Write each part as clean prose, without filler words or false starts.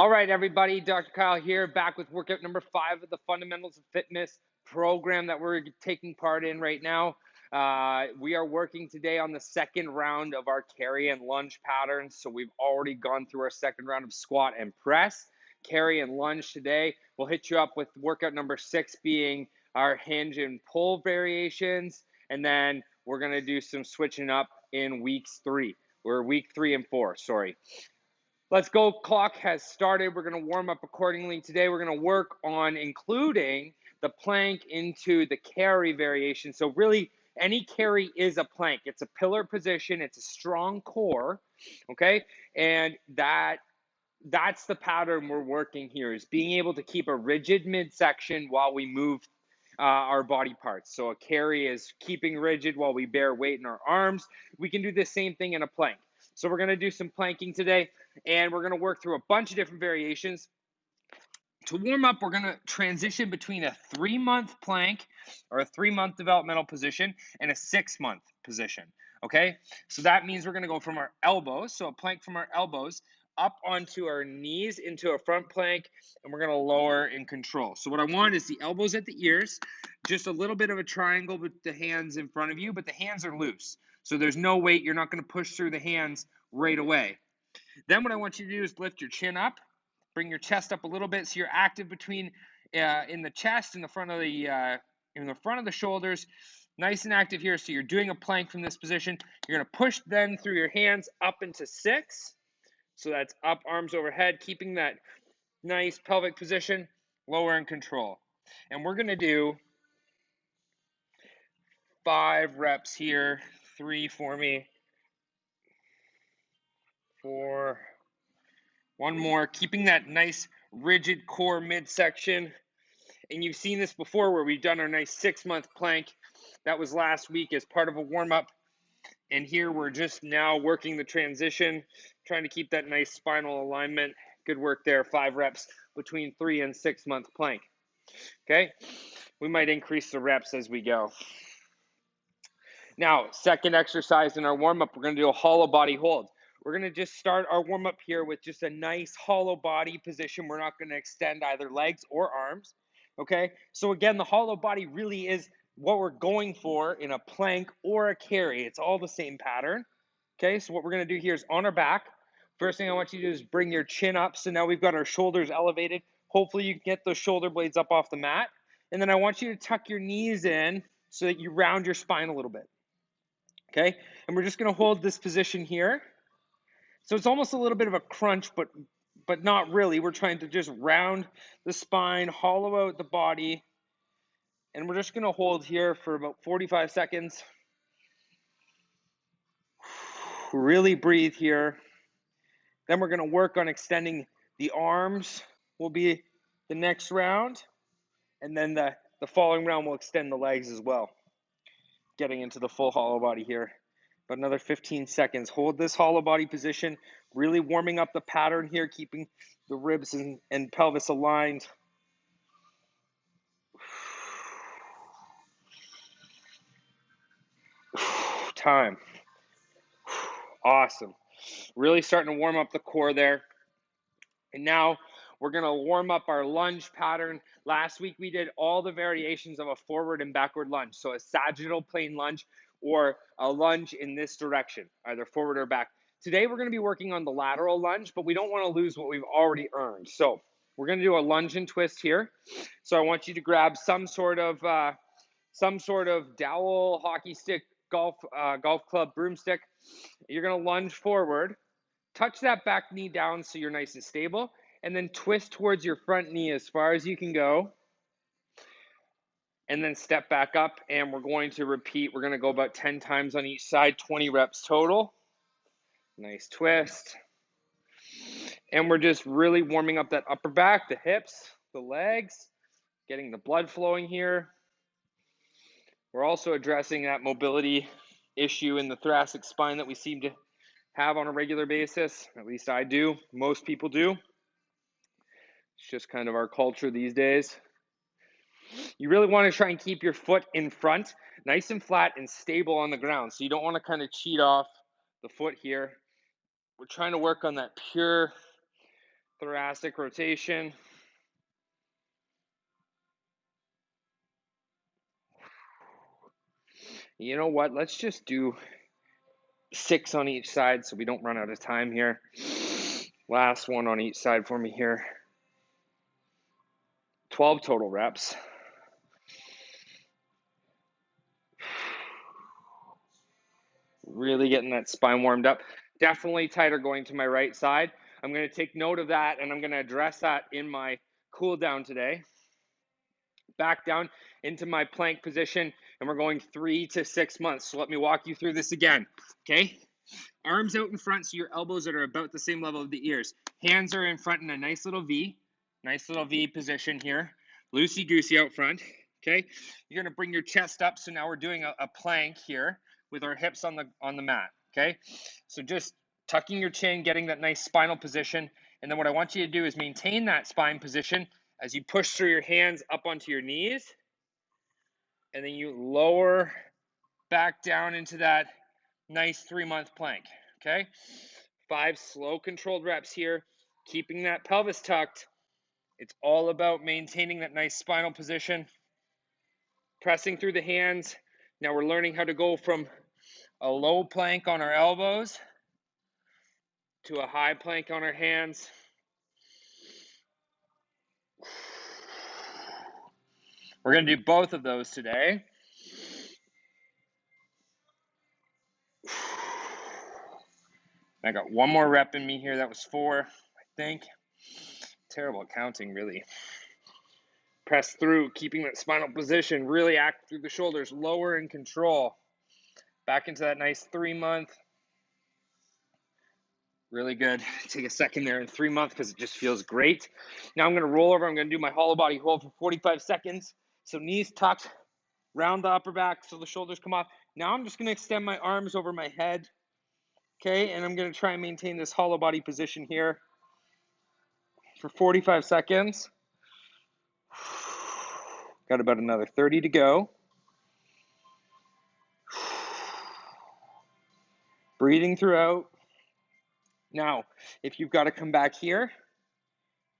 All right, everybody, Dr. Kyle here, back with workout number 5 of the Fundamentals of Fitness program that we're taking part in right now. We are working today on the second round of our carry and lunge patterns. So we've already gone through our second round of squat and press. Carry and lunge today. We'll hit you up with workout number 6 being our hinge and pull variations. And then we're going to do some switching up in week 3 and 4, sorry. Let's go. Clock has started. We're going to warm up accordingly. Today we're going to work on including the plank into the carry variation. So really, any carry is a plank. It's a pillar position. It's a strong core, okay? And that's the pattern we're working here, is being able to keep a rigid midsection while we move our body parts. So a carry is keeping rigid while we bear weight in our arms. We can do the same thing in a plank. So we're going to do some planking today, and we're going to work through a bunch of different variations. To warm up, we're going to transition between a 3-month plank or a 3-month developmental position and a 6-month position, okay? So that means we're going to go from our elbows, so a plank from our elbows, up onto our knees into a front plank, and we're going to lower in control. So what I want is the elbows at the ears, just a little bit of a triangle with the hands in front of you, but the hands are loose. So there's no weight. You're not going to push through the hands right away. Then what I want you to do is lift your chin up, bring your chest up a little bit so you're active between in the chest, in the front of the shoulders, nice and active here. So you're doing a plank from this position. You're going to push then through your hands up into 6. So that's up, arms overhead, keeping that nice pelvic position, lower in control. And we're going to do 5 reps here. 3 for me. 4. One more, keeping that nice rigid core midsection. And you've seen this before where we've done our nice 6-month plank. That was last week as part of a warm-up. And here we're just now working the transition, trying to keep that nice spinal alignment. Good work there, 5 reps between 3 and 6-month plank. Okay, we might increase the reps as we go. Now, second exercise in our warm-up, we're going to do a hollow body hold. We're going to just start our warm-up here with just a nice hollow body position. We're not going to extend either legs or arms, okay? So again, the hollow body really is what we're going for in a plank or a carry. It's all the same pattern, okay? So what we're going to do here is on our back. First thing I want you to do is bring your chin up. So now we've got our shoulders elevated. Hopefully you can get those shoulder blades up off the mat. And then I want you to tuck your knees in so that you round your spine a little bit. Okay, and we're just going to hold this position here. So it's almost a little bit of a crunch, but not really. We're trying to just round the spine, hollow out the body, and we're just going to hold here for about 45 seconds. Really breathe here. Then we're going to work on extending the arms. Will be the next round, and then the following round will extend the legs as well. Getting into the full hollow body here. But another 15 seconds. Hold this hollow body position, really warming up the pattern here, keeping the ribs and pelvis aligned. Time. Awesome. Really starting to warm up the core there. And now we're going to warm up our lunge pattern. Last week we did all the variations of a forward and backward lunge. So a sagittal plane lunge or a lunge in this direction, either forward or back. Today we're going to be working on the lateral lunge, but we don't want to lose what we've already earned. So we're going to do a lunge and twist here. So I want you to grab some sort of dowel, hockey stick, golf club, broomstick. You're going to lunge forward. Touch that back knee down so you're nice and stable, and then twist towards your front knee as far as you can go. And then step back up, and we're going to repeat. We're going to go about 10 times on each side, 20 reps total. Nice twist. And we're just really warming up that upper back, the hips, the legs, getting the blood flowing here. We're also addressing that mobility issue in the thoracic spine that we seem to have on a regular basis. At least I do. Most people do. It's just kind of our culture these days. You really want to try and keep your foot in front, nice and flat and stable on the ground. So you don't want to kind of cheat off the foot here. We're trying to work on that pure thoracic rotation. You know what? Let's just do 6 on each side so we don't run out of time here. Last one on each side for me here. 12 total reps. Really getting that spine warmed up. Definitely tighter going to my right side. I'm going to take note of that, and I'm going to address that in my cool down today. Back down into my plank position, and we're going 3 to 6 months. So let me walk you through this again, okay? Arms out in front so your elbows are about the same level of the ears. Hands are in front in a nice little V position here. Loosey-goosey out front, okay? You're going to bring your chest up, so now we're doing a plank here with our hips on the mat, okay? So just tucking your chin, getting that nice spinal position, and then what I want you to do is maintain that spine position as you push through your hands up onto your knees, and then you lower back down into that nice 3-month plank, okay? 5 slow controlled reps here, keeping that pelvis tucked. It's all about maintaining that nice spinal position, pressing through the hands. Now we're learning how to go from a low plank on our elbows to a high plank on our hands. We're going to do both of those today. I got one more rep in me here. That was 4, I think. Terrible at counting, really. Press through, keeping that spinal position. Really act through the shoulders. Lower and control. Back into that nice 3-month. Really good. Take a second there in 3 months because it just feels great. Now I'm going to roll over. I'm going to do my hollow body hold for 45 seconds. So knees tucked, round the upper back so the shoulders come off. Now I'm just going to extend my arms over my head. Okay, and I'm going to try and maintain this hollow body position here for 45 seconds. Got about another 30 to go. Breathing throughout. Now, if you've got to come back here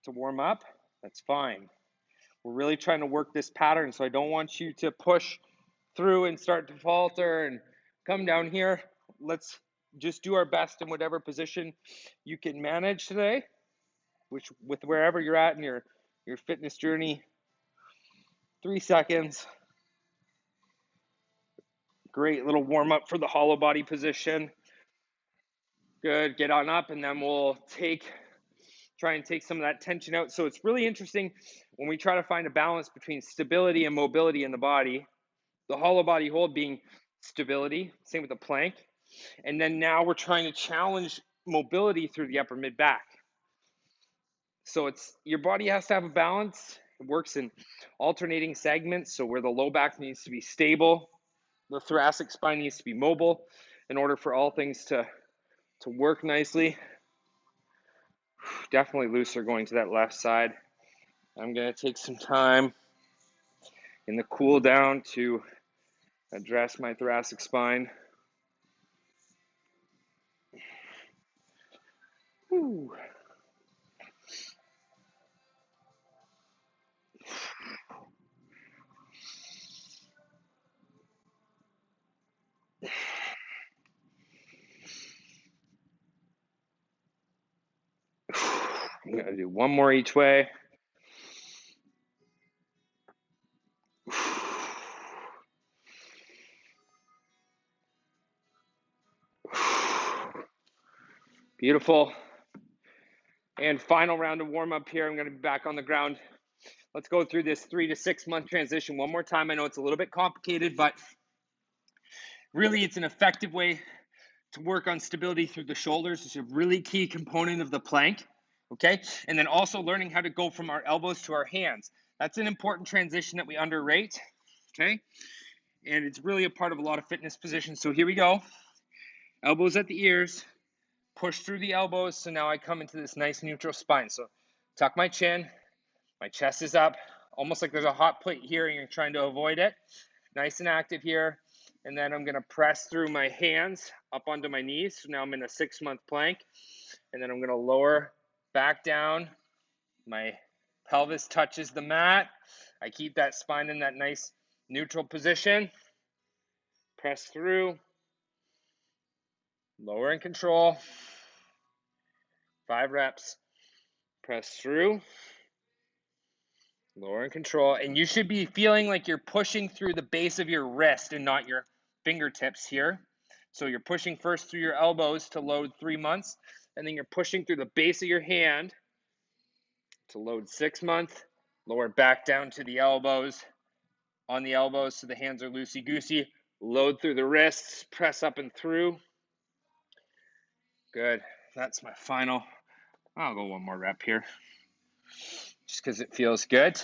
to warm up, that's fine. We're really trying to work this pattern, so I don't want you to push through and start to falter and come down here. Let's just do our best in whatever position you can manage today, which with wherever you're at in your fitness journey. 3 seconds. Great little warm up for the hollow body position. Good, get on up, and then we'll try and take some of that tension out. So it's really interesting when we try to find a balance between stability and mobility in the body. The hollow body hold being stability, same with the plank. And then now we're trying to challenge mobility through the upper mid back. So it's your body has to have a balance. It works in alternating segments. So where the low back needs to be stable, the thoracic spine needs to be mobile in order for all things to work nicely. Definitely looser going to that left side. I'm going to take some time in the cool down to address my thoracic spine. Whew. I'm going to do one more each way. Beautiful. And final round of warm up here. I'm going to be back on the ground. Let's go through this 3 to 6 month transition one more time. I know it's a little bit complicated, but really it's an effective way to work on stability through the shoulders. It's a really key component of the plank, okay? And then also learning how to go from our elbows to our hands. That's an important transition that we underrate, okay? And it's really a part of a lot of fitness positions. So here we go. Elbows at the ears, push through the elbows. So now I come into this nice neutral spine. So tuck my chin, my chest is up, almost like there's a hot plate here and you're trying to avoid it. Nice and active here. And then I'm going to press through my hands up onto my knees. So now I'm in a 6-month plank. And then I'm going to lower back down. My pelvis touches the mat. I keep that spine in that nice neutral position. Press through. Lower and control. 5 reps. Press through. Lower and control. And you should be feeling like you're pushing through the base of your wrist and not your fingertips here. So you're pushing first through your elbows to load 3 months, and then you're pushing through the base of your hand to load 6 months. Lower back down to the elbows. On the elbows so the hands are loosey-goosey. Load through the wrists. Press up and through. Good. That's my final. I'll go one more rep here just because it feels good.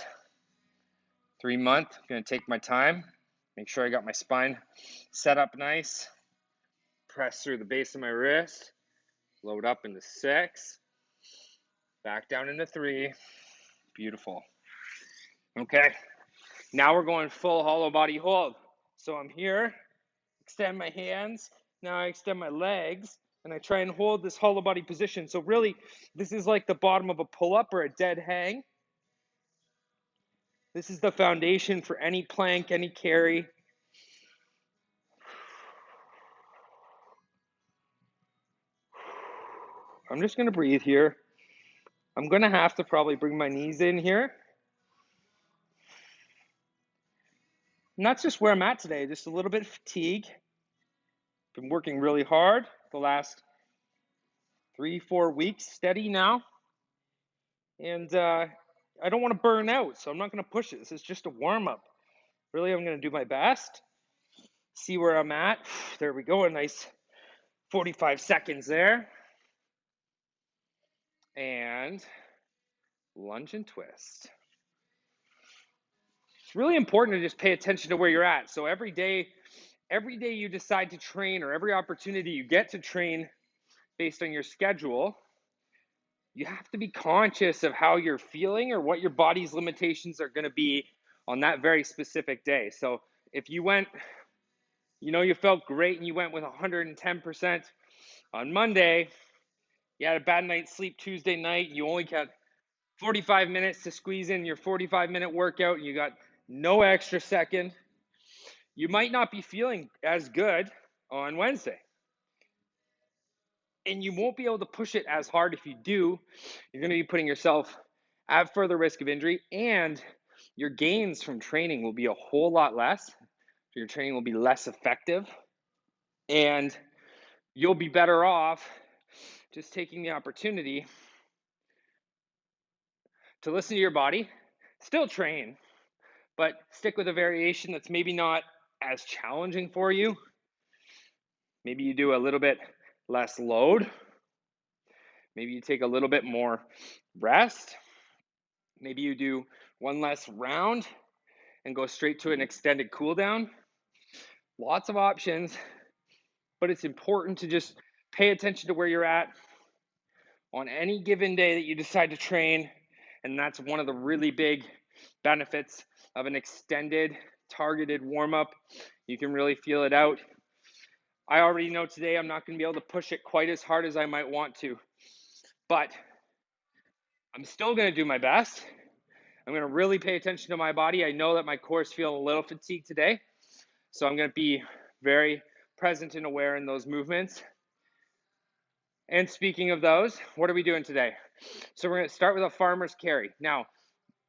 3 month. I'm going to take my time. Make sure I got my spine set up nice. Press through the base of my wrist. Load up into 6. Back down into 3. Beautiful. Okay. Now we're going full hollow body hold. So I'm here. Extend my hands. Now I extend my legs. And I try and hold this hollow body position. So really, this is like the bottom of a pull-up or a dead hang. This is the foundation for any plank, any carry. I'm just going to breathe here. I'm going to have to probably bring my knees in here. And that's just where I'm at today, just a little bit of fatigue. Been working really hard the last 3-4 weeks, steady now. And I don't want to burn out, so I'm not going to push it. This is just a warm-up. Really, I'm going to do my best. See where I'm at. There we go, a nice 45 seconds there. And lunge and twist. It's really important to just pay attention to where you're at. So every day you decide to train, or every opportunity you get to train based on your schedule, you have to be conscious of how you're feeling or what your body's limitations are going to be on that very specific day. So if you went, you felt great and you went with 110% on Monday, you had a bad night's sleep Tuesday night, you only got 45 minutes to squeeze in your 45-minute workout, and you got no extra second, you might not be feeling as good on Wednesday. And you won't be able to push it as hard. If you do, you're going to be putting yourself at further risk of injury, and your gains from training will be a whole lot less. So your training will be less effective, and you'll be better off just taking the opportunity to listen to your body, still train, but stick with a variation that's maybe not as challenging for you. Maybe you do a little bit less load. Maybe you take a little bit more rest. Maybe you do one less round and go straight to an extended cool down. Lots of options, but it's important to just pay attention to where you're at on any given day that you decide to train. And that's one of the really big benefits of an extended targeted warm-up. You can really feel it out. I already know today I'm not going to be able to push it quite as hard as I might want to, but I'm still going to do my best. I'm going to really pay attention to my body. I know that my core is feeling a little fatigued today, so I'm going to be very present and aware in those movements. And speaking of those, what are we doing today? So we're going to start with a farmer's carry. Now,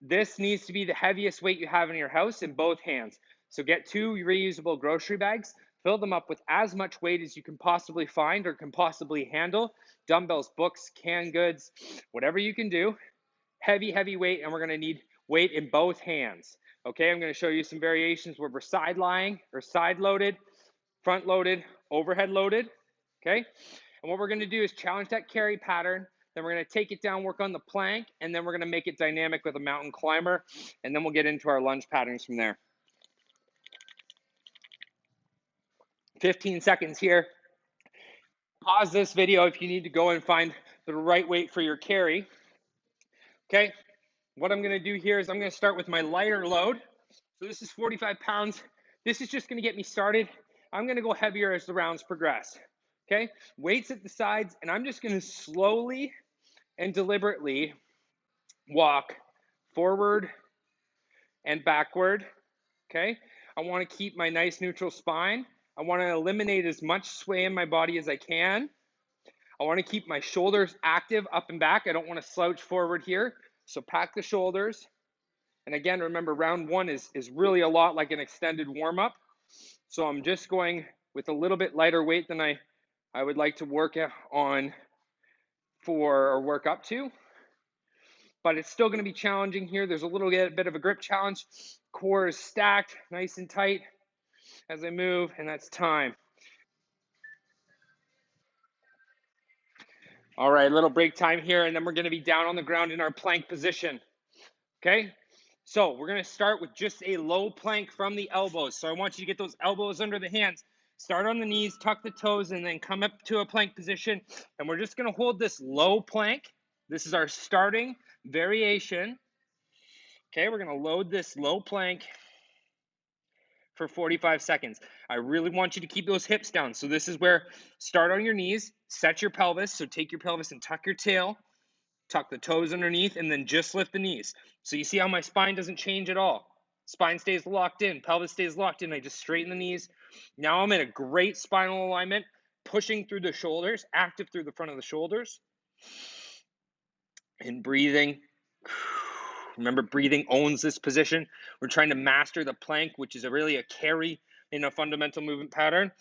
this needs to be the heaviest weight you have in your house in both hands. So get 2 reusable grocery bags, fill them up with as much weight as you can possibly find or can possibly handle. Dumbbells, books, canned goods, whatever you can do. Heavy weight, and we're going to need weight in both hands. Okay, I'm going to show you some variations where we're side lying or side loaded, front loaded, overhead loaded. Okay, and what we're going to do is challenge that carry pattern. Then we're going to take it down, work on the plank, and then we're going to make it dynamic with a mountain climber, and then we'll get into our lunge patterns from there. 15 seconds here. Pause this video if you need to go and find the right weight for your carry. Okay, what I'm going to do here is I'm going to start with my lighter load. So this is 45 pounds. This is just going to get me started. I'm going to go heavier as the rounds progress. Okay, weights at the sides, and I'm just going to slowly and deliberately walk forward and backward, okay? I want to keep my nice neutral spine. I want to eliminate as much sway in my body as I can. I want to keep my shoulders active up and back. I don't want to slouch forward here. So pack the shoulders. And again, remember, round one is really a lot like an extended warm-up. So I'm just going with a little bit lighter weight than I would like to work on or work up to. But it's still going to be challenging here. There's a little bit of a grip challenge. Core is stacked nice and tight as I move, and that's time. All right, little break time here, and then we're going to be down on the ground in our plank position. Okay, so we're going to start with just a low plank from the elbows. So I want you to get those elbows under the hands. Start on the knees, tuck the toes, and then come up to a plank position. And we're just going to hold this low plank. This is our starting variation. Okay, we're going to load this low plank for 45 seconds. I really want you to keep those hips down. So this is where start on your knees, set your pelvis. So take your pelvis and tuck your tail, tuck the toes underneath, and then just lift the knees. So you see how my spine doesn't change at all. Spine stays locked in, pelvis stays locked in. I just straighten the knees. Now I'm in a great spinal alignment, pushing through the shoulders, active through the front of the shoulders, and breathing. Remember, breathing owns this position. We're trying to master the plank, which is really a carry in a fundamental movement pattern.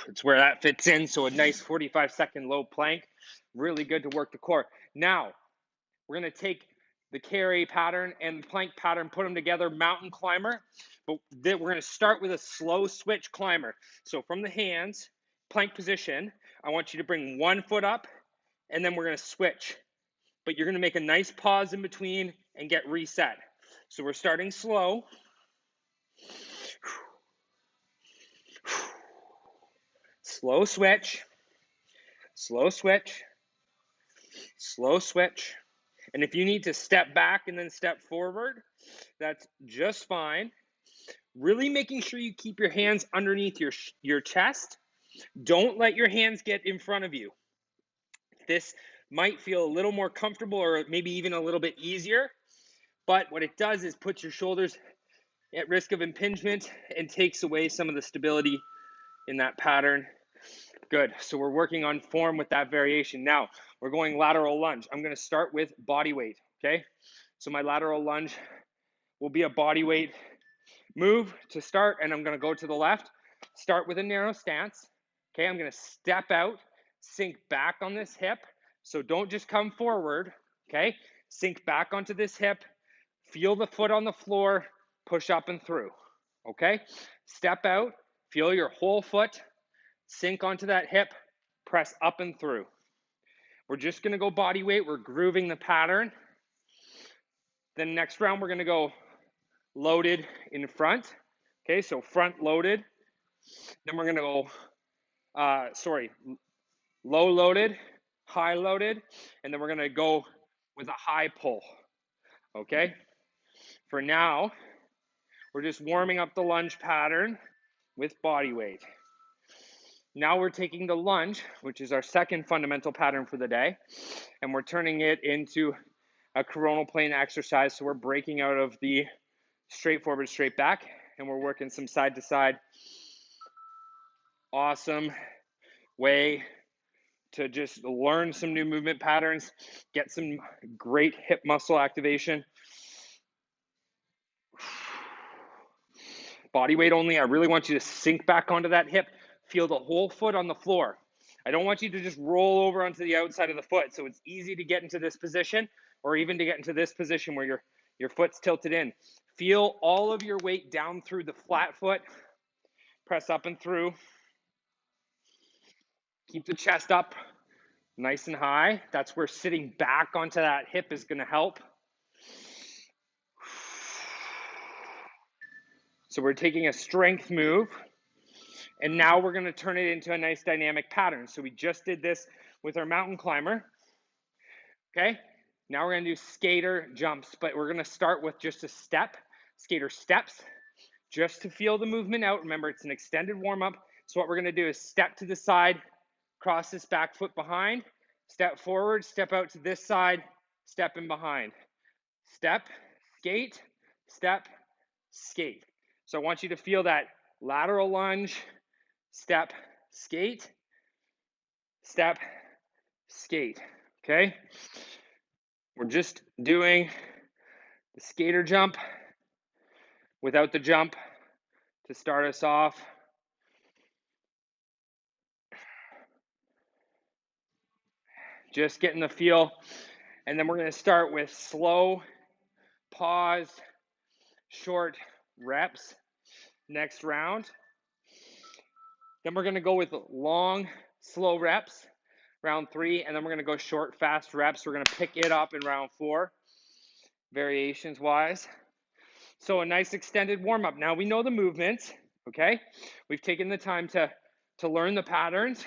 It's where that fits in. So a nice 45-second low plank. Really good to work the core. Now, we're going to take the carry pattern and the plank pattern, put them together, mountain climber. But then we're going to start with a slow switch climber. So from the hands, plank position, I want you to bring one foot up, and then we're going to switch. But you're going to make a nice pause in between and get reset. So we're starting slow. Slow switch. Slow switch. Slow switch. And if you need to step back and then step forward, that's just fine. Really making sure you keep your hands underneath your chest. Don't let your hands get in front of you. This might feel a little more comfortable or maybe even a little bit easier, but what it does is put your shoulders at risk of impingement and takes away some of the stability in that pattern. Good. So we're working on form with that variation. Now we're going lateral lunge. I'm going to start with body weight. Okay. So my lateral lunge will be a body weight move to start, and I'm going to go to the left. Start with a narrow stance. Okay. I'm going to step out, sink back on this hip. So don't just come forward. Okay. Sink back onto this hip. Feel the foot on the floor. Push up and through. Okay. Step out. Feel your whole foot. Sink onto that hip, press up and through. We're just going to go body weight. We're grooving the pattern. Then next round, we're going to go loaded in front. Okay, so front loaded. Then we're going to go, low loaded, high loaded, and then we're going to go with a high pull. Okay, for now, we're just warming up the lunge pattern with body weight. Now we're taking the lunge, which is our second fundamental pattern for the day, and we're turning it into a coronal plane exercise. So we're breaking out of the straight forward, straight back, and we're working some side to side. Awesome way to just learn some new movement patterns, get some great hip muscle activation. Body weight only. I really want you to sink back onto that hip. Feel the whole foot on the floor. I don't want you to just roll over onto the outside of the foot. So it's easy to get into this position or even to get into this position where your foot's tilted in. Feel all of your weight down through the flat foot. Press up and through. Keep the chest up nice and high. That's where sitting back onto that hip is going to help. So we're taking a strength move. And now we're going to turn it into a nice dynamic pattern. So we just did this with our mountain climber. Okay, now we're going to do skater jumps, but we're going to start with just a step, skater steps, just to feel the movement out. Remember, it's an extended warm-up. So what we're going to do is step to the side, cross this back foot behind, Step forward, step out to this side, step in behind. Step, skate, step, skate. So I want you to feel that lateral lunge, step, skate, step, skate. Okay? We're just doing the skater jump without the jump to start us off. Just getting the feel. And then we're going to start with slow, pause, short reps next round. Then we're going to go with long, slow reps, round 3, and then we're going to go short, fast reps. We're going to pick it up in round 4, variations wise. So a nice extended warm up. Now we know the movements, okay? We've taken the time to learn the patterns.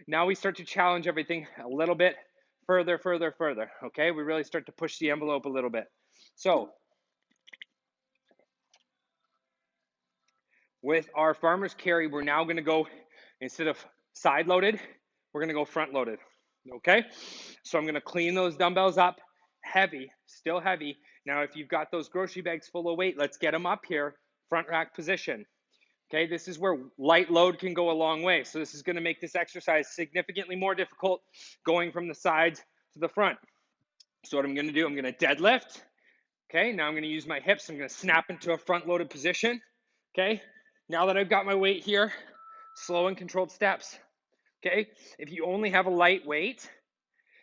Now we start to challenge everything a little bit further, okay? We really start to push the envelope a little bit. So with our farmer's carry, we're now going to go, instead of side loaded, we're going to go front loaded, okay? So I'm going to clean those dumbbells up, heavy, still heavy. Now, if you've got those grocery bags full of weight, let's get them up here, front rack position. Okay, this is where light load can go a long way. So this is going to make this exercise significantly more difficult going from the sides to the front. So what I'm going to do, I'm going to deadlift. Okay, now I'm going to use my hips. I'm going to snap into a front loaded position. Okay, now that I've got my weight here, slow and controlled steps. Okay, if you only have a light weight,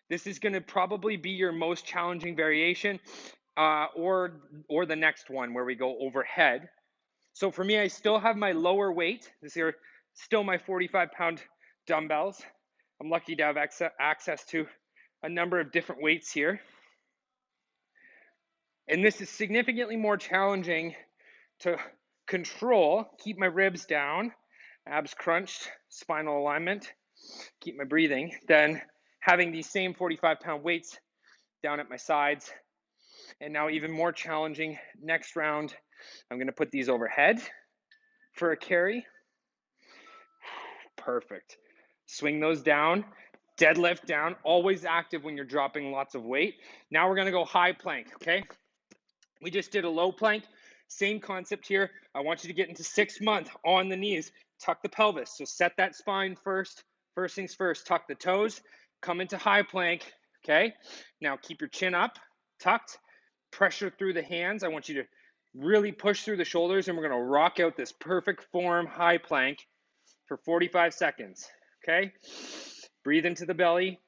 this is going to probably be your most challenging variation, or the next one where we go overhead. So for me, I still have my lower weight. These are still my 45-pound dumbbells. I'm lucky to have access to a number of different weights here. And this is significantly more challenging to control, keep my ribs down, abs crunched, spinal alignment, keep my breathing, than having these same 45-pound weights down at my sides. And now even more challenging, next round, I'm going to put these overhead for a carry. Perfect. Swing those down, deadlift down, always active when you're dropping lots of weight. Now we're going to go high plank, okay? We just did a low plank. Same concept here. I want you to get into 6 months on the knees. Tuck the pelvis. So set that spine first. First things first, tuck the toes. Come into high plank, okay? Now keep your chin up, tucked. Pressure through the hands. I want you to really push through the shoulders, and we're going to rock out this perfect form high plank for 45 seconds, okay? Breathe into the belly.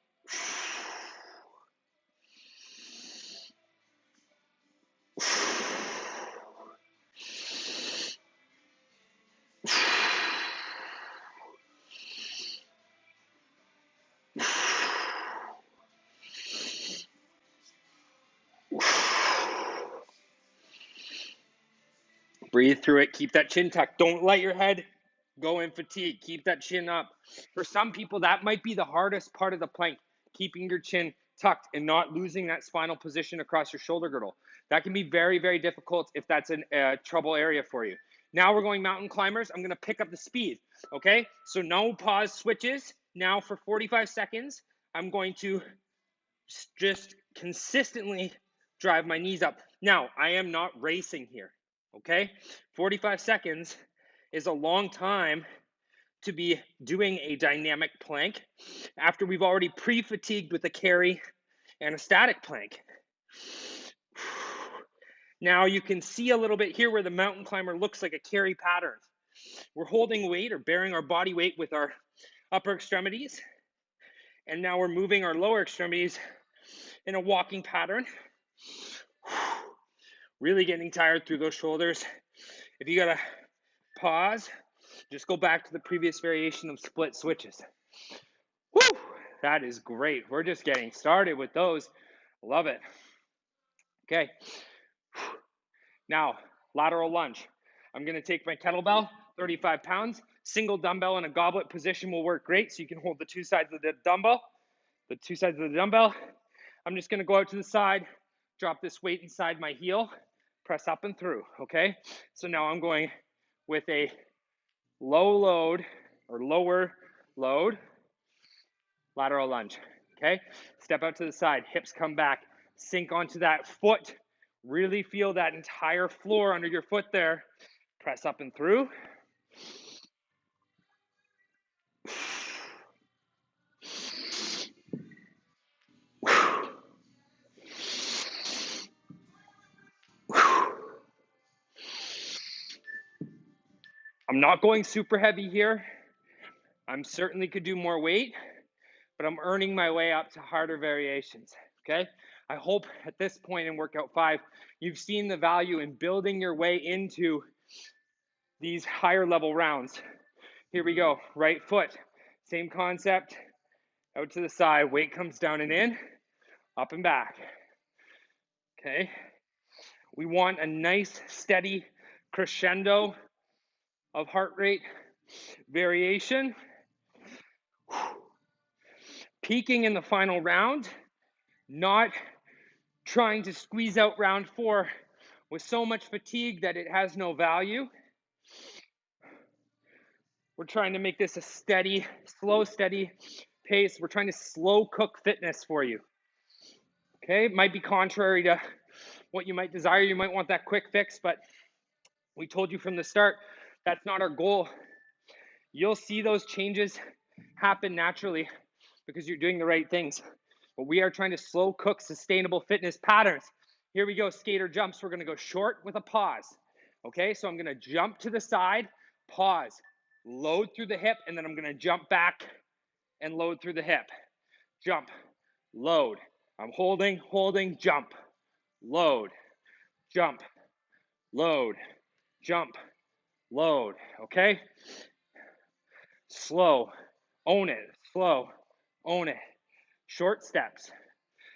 Breathe through it. Keep that chin tucked. Don't let your head go in fatigue. Keep that chin up. For some people, that might be the hardest part of the plank, keeping your chin tucked and not losing that spinal position across your shoulder girdle. That can be very, very difficult if that's a trouble area for you. Now we're going mountain climbers. I'm going to pick up the speed, okay? So no pause switches. Now for 45 seconds, I'm going to just consistently drive my knees up. Now, I am not racing here, okay? 45 seconds is a long time to be doing a dynamic plank after we've already pre-fatigued with a carry and a static plank. Now you can see a little bit here where the mountain climber looks like a carry pattern. We're holding weight or bearing our body weight with our upper extremities, and now we're moving our lower extremities in a walking pattern. Really getting tired through those shoulders. If you gotta pause, just go back to the previous variation of split switches. Woo! That is great. We're just getting started with those. Love it. Okay. Now, lateral lunge. I'm gonna take my kettlebell, 35 pounds, single dumbbell in a goblet position will work great. So you can hold the two sides of the dumbbell, I'm just gonna go out to the side, drop this weight inside my heel, press up and through, okay? So now I'm going with a low load or lower load lateral lunge. okay? Step out to the side, hips come back, sink onto that foot. Really feel that entire floor under your foot there. Press up and through. I'm not going super heavy here. I'm certainly could do more weight, but I'm earning my way up to harder variations, okay? I hope at this point in workout 5, you've seen the value in building your way into these higher level rounds. Here we go, right foot, same concept, out to the side, weight comes down and in, up and back, okay? We want a nice steady crescendo of heart rate variation. Peaking in the final round, not trying to squeeze out round 4 with so much fatigue that it has no value. We're trying to make this a steady, slow, steady pace. We're trying to slow cook fitness for you. Okay, it might be contrary to what you might desire. You might want that quick fix, but we told you from the start, that's not our goal. You'll see those changes happen naturally because you're doing the right things. But we are trying to slow cook sustainable fitness patterns. Here we go, skater jumps. We're gonna go short with a pause. Okay, so I'm gonna jump to the side, pause, load through the hip, and then I'm gonna jump back and load through the hip. Jump, load. I'm holding, jump, load, jump, load, jump, load, okay? Slow, own it, slow, own it. Short steps,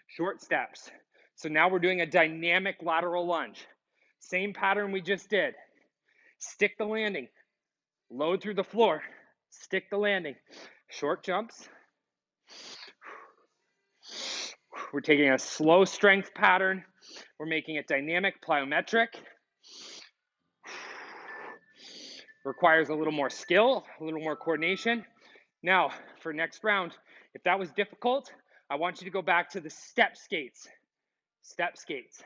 short steps. So now we're doing a dynamic lateral lunge. Same pattern we just did. Stick the landing, load through the floor, stick the landing. Short jumps. We're taking a slow strength pattern. We're making it dynamic, plyometric. Requires a little more skill, a little more coordination. Now, for next round, if that was difficult, I want you to go back to the step skates. Step skates,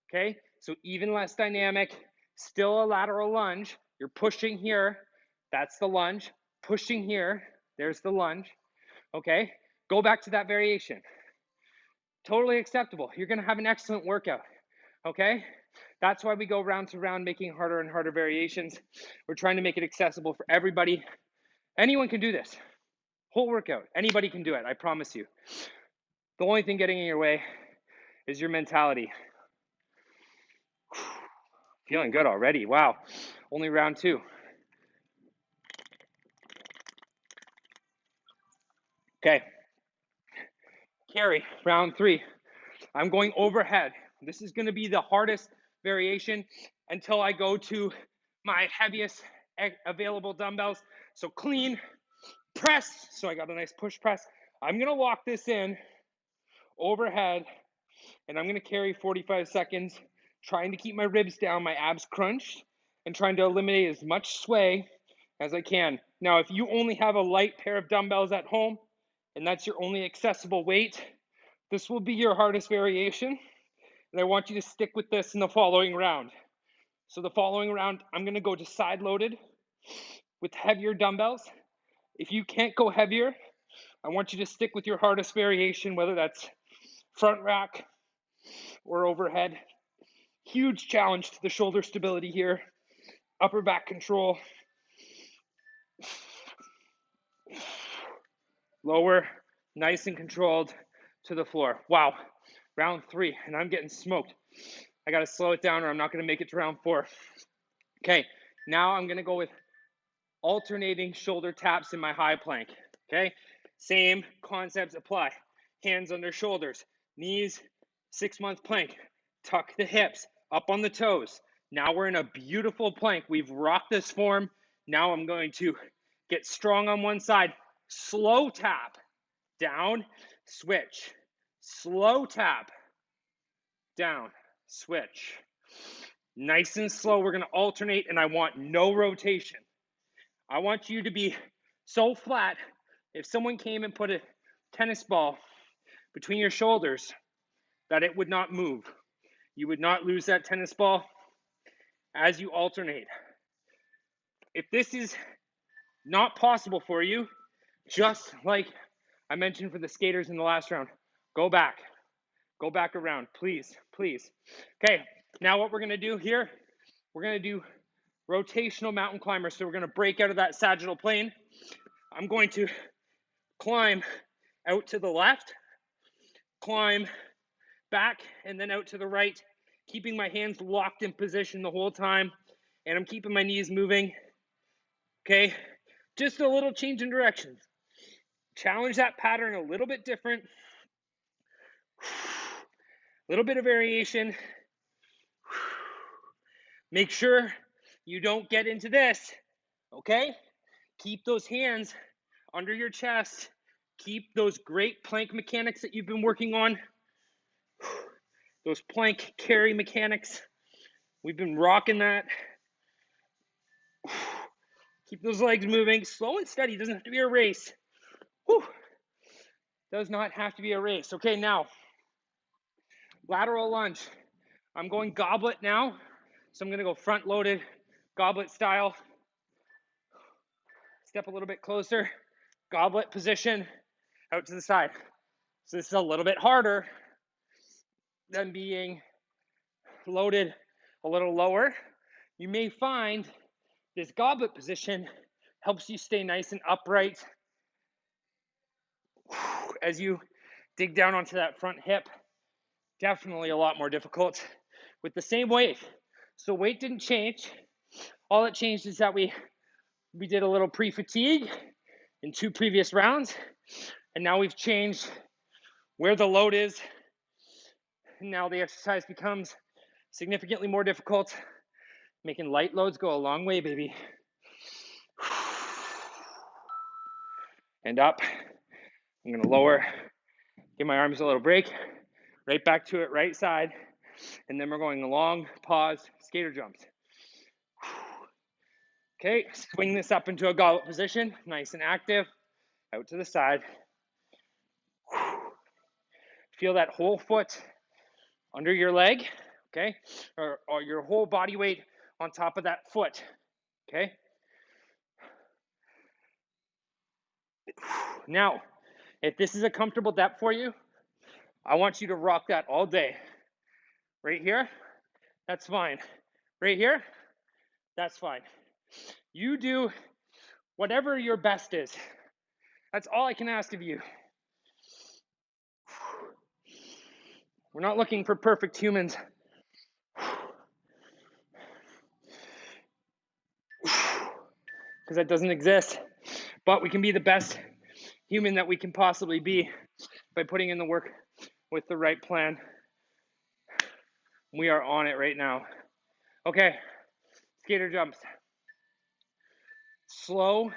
okay? So even less dynamic, still a lateral lunge. You're pushing here, that's the lunge. Pushing here, there's the lunge, okay? Go back to that variation. Totally acceptable. You're gonna have an excellent workout, okay? That's why we go round to round, making harder and harder variations. We're trying to make it accessible for everybody. Anyone can do this. Whole workout. Anybody can do it, I promise you. The only thing getting in your way is your mentality. Feeling good already. Wow. Only round 2. Okay. Carry, round 3. I'm going overhead. This is going to be the hardest variation until I go to my heaviest available dumbbells. So clean, press. So I got a nice push press. I'm going to lock this in overhead, and I'm going to carry 45 seconds, trying to keep my ribs down, my abs crunched, and trying to eliminate as much sway as I can. Now, if you only have a light pair of dumbbells at home, and that's your only accessible weight, this will be your hardest variation, and I want you to stick with this in the following round. So the following round, I'm gonna go to side loaded with heavier dumbbells. If you can't go heavier, I want you to stick with your hardest variation, whether that's front rack or overhead. Huge challenge to the shoulder stability here. Upper back control. Lower, nice and controlled to the floor. Wow, round 3, and I'm getting smoked. I gotta slow it down or I'm not gonna make it to round 4. Okay, now I'm gonna go with alternating shoulder taps in my high plank, okay? Same concepts apply. Hands under shoulders, knees, 6-month plank. Tuck the hips, up on the toes. Now we're in a beautiful plank. We've rocked this form. Now I'm going to get strong on one side, slow tap, down, switch, slow tap, down, switch. Nice and slow, we're gonna alternate, and I want no rotation. I want you to be so flat, if someone came and put a tennis ball between your shoulders, that it would not move. You would not lose that tennis ball as you alternate. If this is not possible for you, just like I mentioned for the skaters in the last round, go back around, please, please. Okay, now what we're gonna do here, we're gonna do rotational mountain climbers. So we're gonna break out of that sagittal plane. I'm going to climb out to the left, climb back, and then out to the right, keeping my hands locked in position the whole time, and I'm keeping my knees moving. Okay, just a little change in direction. Challenge that pattern a little bit different. A little bit of variation. Make sure you don't get into this, okay? Keep those hands under your chest. Keep those great plank mechanics that you've been working on. Those plank carry mechanics. We've been rocking that. Keep those legs moving. Slow and steady. Doesn't have to be a race. Whew. Does not have to be a race. Okay, now, lateral lunge. I'm going goblet now. So I'm going to go front loaded, goblet style. Step a little bit closer. Goblet position, out to the side. So this is a little bit harder than being loaded a little lower. You may find this goblet position helps you stay nice and upright as you dig down onto that front hip. Definitely a lot more difficult with the same weight. So weight didn't change. All it changed is that we did a little pre-fatigue in 2 previous rounds, and now we've changed where the load is. And now the exercise becomes significantly more difficult. Making light loads go a long way, baby. And up. I'm gonna lower, give my arms a little break, right back to it, right side. And then we're going long, pause, skater jumps. Okay, swing this up into a goblet position, nice and active, out to the side. Feel that whole foot under your leg, okay? Or your whole body weight on top of that foot, okay? Now, if this is a comfortable depth for you, I want you to rock that all day. Right here, that's fine. Right here, that's fine. You do whatever your best is. That's all I can ask of you. We're not looking for perfect humans. Because that doesn't exist. But we can be the best human that we can possibly be by putting in the work with the right plan. We are on it right now. Okay, skater jumps. Slow,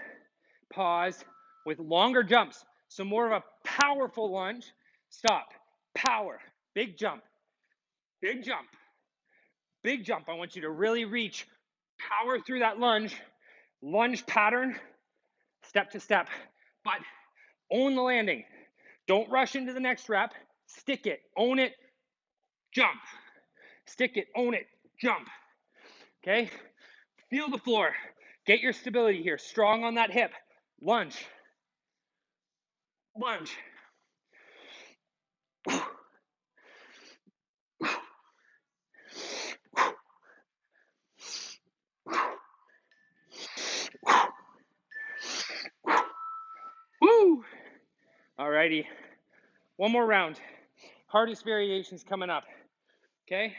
pause, with longer jumps. So more of a powerful lunge. Stop, power, big jump, big jump, big jump. I want you to really reach, power through that lunge pattern, step to step, but own the landing. Don't rush into the next rep. Stick it, own it, jump. Stick it, own it, jump. Okay? Feel the floor. Get your stability here. Strong on that hip. Lunge. Lunge. Woo! Alrighty. One more round. Hardest variations coming up. Okay?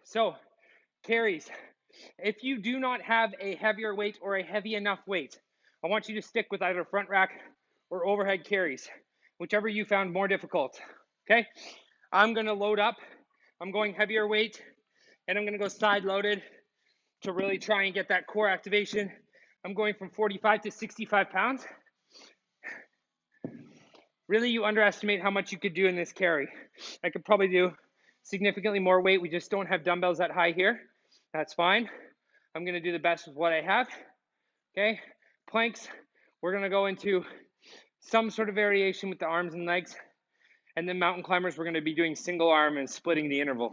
So, carries. If you do not have a heavier weight or a heavy enough weight, I want you to stick with either front rack or overhead carries, whichever you found more difficult. Okay? I'm going to load up. I'm going heavier weight, and I'm going to go side loaded to really try and get that core activation. I'm going from 45 to 65 pounds. Really, you underestimate how much you could do in this carry. I could probably do significantly more weight. We just don't have dumbbells that high here. That's fine. I'm going to do the best with what I have. Okay, planks. We're going to go into some sort of variation with the arms and legs. And then mountain climbers, we're going to be doing single arm and splitting the interval.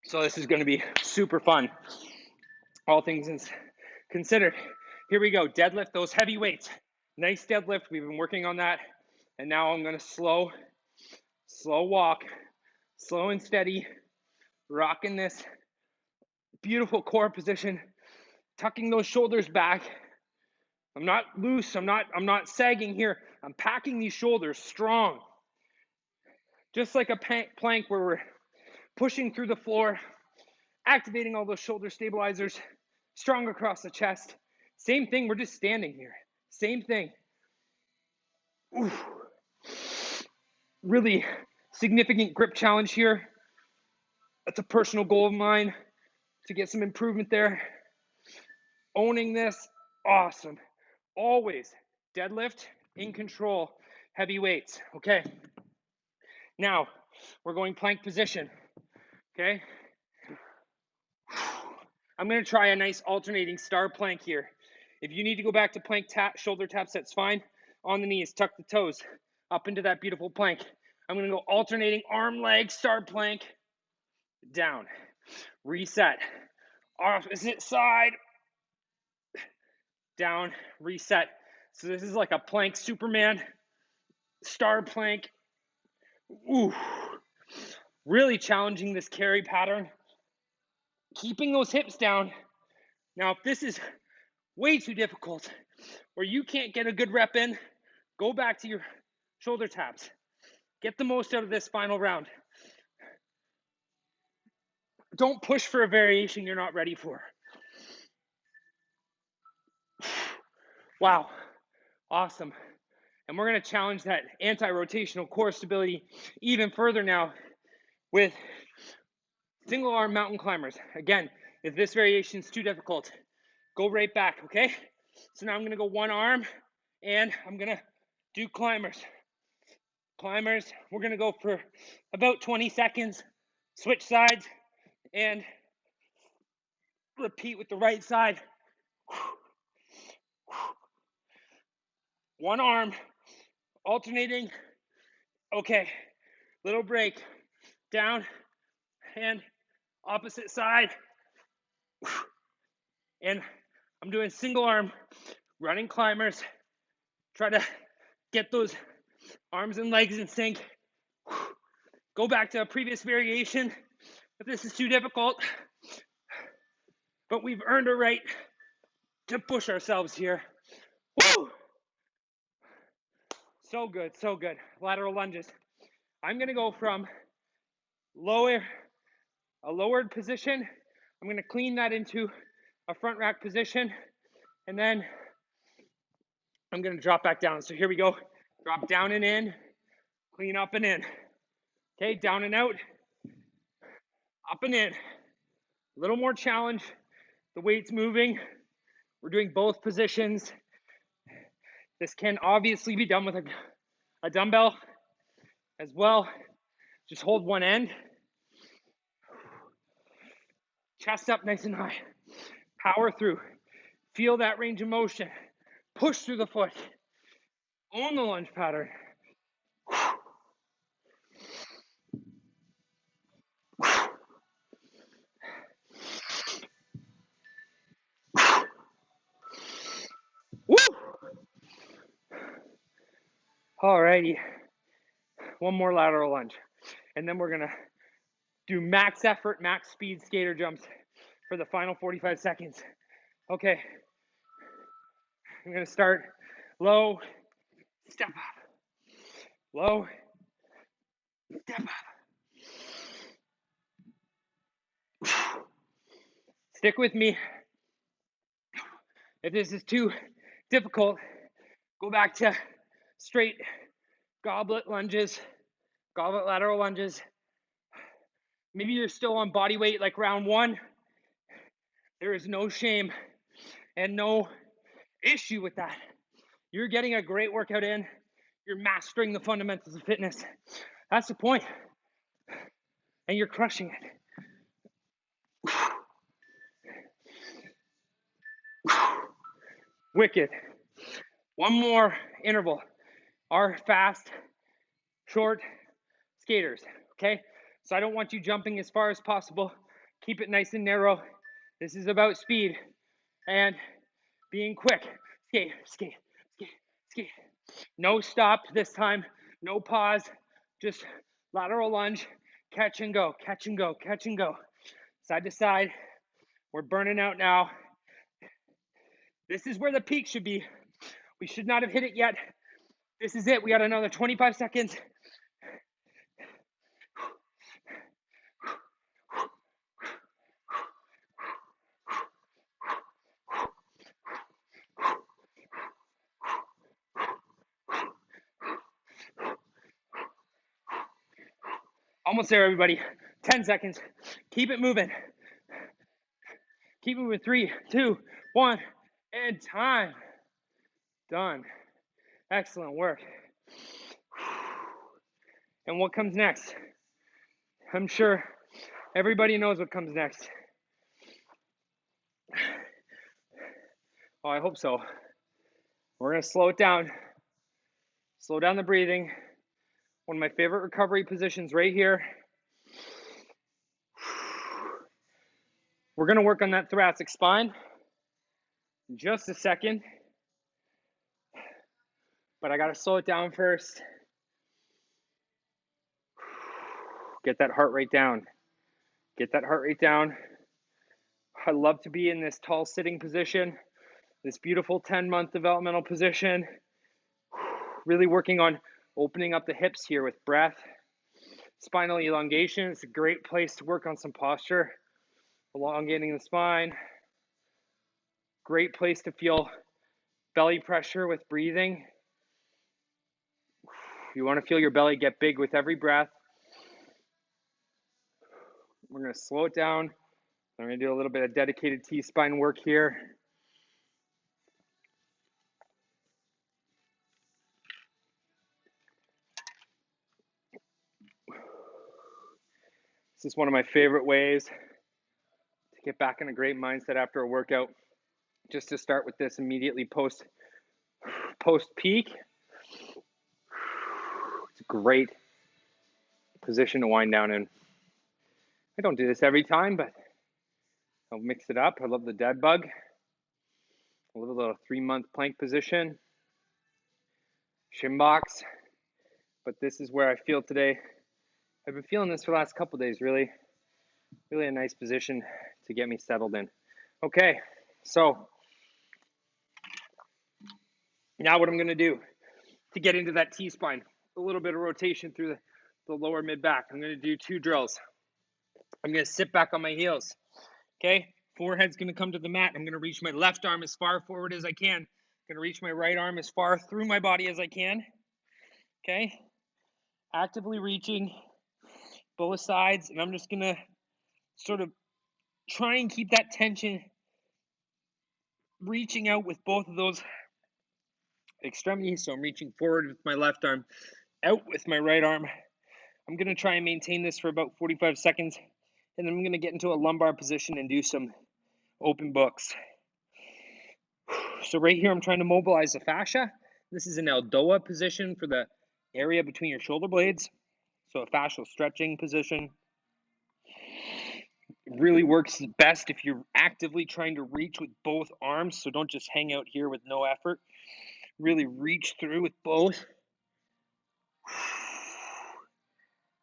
So this is going to be super fun, all things considered. Here we go. Deadlift those heavy weights. Nice deadlift. We've been working on that. And now I'm going to slow walk, slow and steady, rocking this beautiful core position, tucking those shoulders back. I'm not loose. I'm not sagging here. I'm packing these shoulders strong. Just like a plank where we're pushing through the floor, activating all those shoulder stabilizers, strong across the chest. Same thing, we're just standing here. Same thing. Ooh. Really significant grip challenge here. That's a personal goal of mine to get some improvement there. Owning this, awesome. Always deadlift, in control, heavy weights, okay? Now, we're going plank position, okay? I'm gonna try a nice alternating star plank here. If you need to go back to plank shoulder taps, that's fine. On the knees, tuck the toes up into that beautiful plank. I'm gonna go alternating arm, leg, star plank, down, reset, opposite side, down, reset. So this is like a plank Superman, star plank. Ooh, really challenging this carry pattern. Keeping those hips down. Now, if this is way too difficult or you can't get a good rep in, go back to your shoulder taps. Get the most out of this final round. Don't push for a variation you're not ready for. Wow, awesome. And we're gonna challenge that anti-rotational core stability even further now with single arm mountain climbers. Again, if this variation is too difficult, go right back, okay? So now I'm gonna go one arm and I'm gonna do climbers. Climbers, we're gonna go for about 20 seconds, switch sides, and repeat with the right side. One arm, alternating. Okay, little break, down, and opposite side. And I'm doing single arm, running climbers. Try to get those arms and legs in sync. Go back to a previous variation if this is too difficult. But we've earned a right to push ourselves here. Woo! So good, so good. Lateral lunges. I'm gonna go from a lowered position. I'm gonna clean that into a front rack position, and then I'm gonna drop back down. So here we go. Drop down and in, clean up and in. Okay, down and out, up and in. A little more challenge. The weight's moving. We're doing both positions. This can obviously be done with a dumbbell as well. Just hold one end. Chest up nice and high. Power through. Feel that range of motion. Push through the foot. Own the lunge pattern. Woo! Alrighty. One more lateral lunge. And then we're gonna do max effort, max speed skater jumps for the final 45 seconds. Okay. I'm gonna start low, step up. Low, step up. Stick with me. If this is too difficult, go back to straight goblet lunges, goblet lateral lunges. Maybe you're still on body weight like round one. There is no shame and no issue with that. You're getting a great workout in. You're mastering the fundamentals of fitness. That's the point. And you're crushing it. Wicked. One more interval. are fast, short skaters, okay? So I don't want you jumping as far as possible. Keep it nice and narrow. This is about speed and being quick. Skate, skate, skate, skate. No stop this time, no pause, just lateral lunge, catch and go, catch and go, catch and go. Side to side, we're burning out now. This is where the peak should be. We should not have hit it yet. This is it, we got another 25 seconds. Almost there, everybody. 10 seconds. Keep it moving. Keep moving. 3, 2, 1, and time. Done. Excellent work. And what comes next? I'm sure everybody knows what comes next. Oh, I hope so. We're going to slow it down. Slow down the breathing. One of my favorite recovery positions right here. We're going to work on that thoracic spine in just a second. But I got to slow it down first. Get that heart rate down. Get that heart rate down. I love to be in this tall sitting position, this beautiful 10-month developmental position. Really working on opening up the hips here with breath. Spinal elongation is a great place to work on some posture. Elongating the spine. Great place to feel belly pressure with breathing. You want to feel your belly get big with every breath. We're going to slow it down. I'm going to do a little bit of dedicated T-spine work here. This is one of my favorite ways to get back in a great mindset after a workout. Just to start with this immediately post peak. It's a great position to wind down in. I don't do this every time, but I'll mix it up. I love the dead bug. A little 3-month plank position. Shin box. But this is where I feel today. I've been feeling this for the last couple days, really a nice position to get me settled in. Okay, so now what I'm going to do to get into that T-spine, a little bit of rotation through the lower mid-back. I'm going to do 2 drills. I'm going to sit back on my heels, okay? Forehead's going to come to the mat. I'm going to reach my left arm as far forward as I can. I'm going to reach my right arm as far through my body as I can, okay? Actively reaching both sides, and I'm just going to sort of try and keep that tension reaching out with both of those extremities. So I'm reaching forward with my left arm, out with my right arm. I'm going to try and maintain this for about 45 seconds, and then I'm going to get into a lumbar position and do some open books. So right here, I'm trying to mobilize the fascia. This is an Aldoa position for the area between your shoulder blades. So a fascial stretching position. It really works best if you're actively trying to reach with both arms. So don't just hang out here with no effort. Really reach through with both.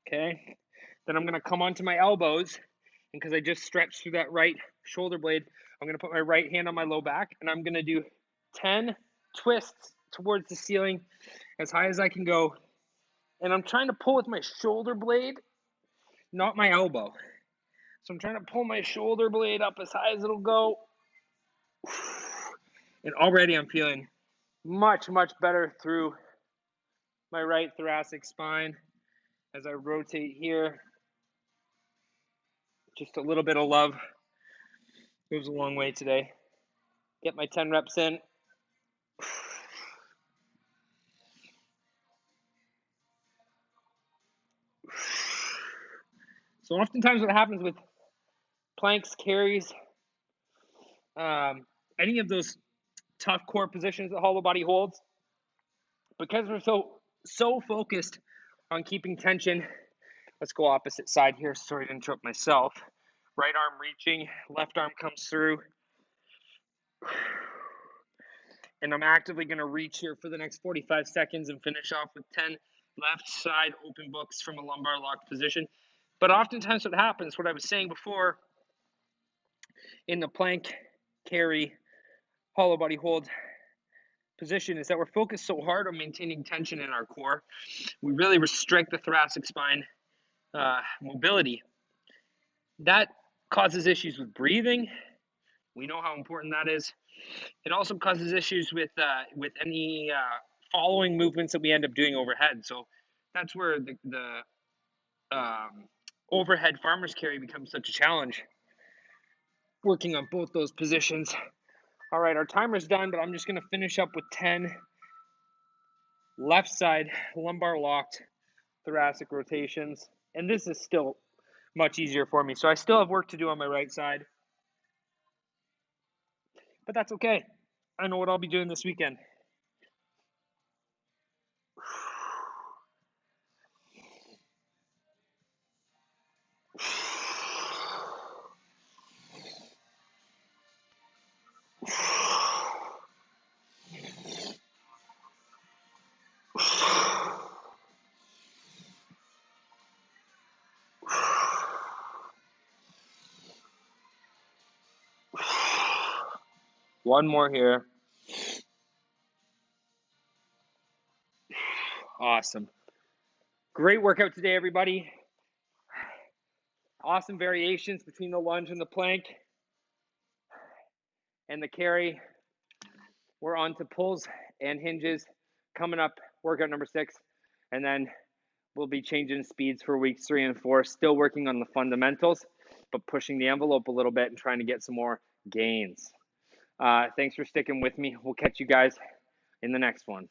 Okay. Then I'm going to come onto my elbows. And because I just stretched through that right shoulder blade, I'm going to put my right hand on my low back. And I'm going to do 10 twists towards the ceiling as high as I can go. And I'm trying to pull with my shoulder blade, not my elbow. So I'm trying to pull my shoulder blade up as high as it'll go. And already I'm feeling much, much better through my right thoracic spine as I rotate here. Just a little bit of love goes a long way today. Get my 10 reps in. So oftentimes what happens with planks, carries, any of those tough core positions that hollow body holds, because we're so so focused on keeping tension. Let's go opposite side here. Sorry to interrupt myself. Right arm reaching, left arm comes through. And I'm actively going to reach here for the next 45 seconds and finish off with 10 left side open books from a lumbar locked position. But oftentimes what happens, what I was saying before in the plank, carry, hollow body hold position, is that we're focused so hard on maintaining tension in our core. We really restrict the thoracic spine mobility. That causes issues with breathing. We know how important that is. It also causes issues with any following movements that we end up doing overhead. So that's where the overhead farmer's carry becomes such a challenge, working on both those positions. All right, our timer's done, but I'm just going to finish up with 10 left side lumbar locked thoracic rotations. And this is still much easier for me. So I still have work to do on my right side, but that's okay. I know what I'll be doing this weekend. One more here. Awesome. Great workout today, everybody. Awesome variations between the lunge and the plank and the carry. We're on to pulls and hinges coming up, workout number 6. And then we'll be changing speeds for weeks 3 and 4. Still working on the fundamentals, but pushing the envelope a little bit and trying to get some more gains. Thanks for sticking with me. We'll catch you guys in the next one.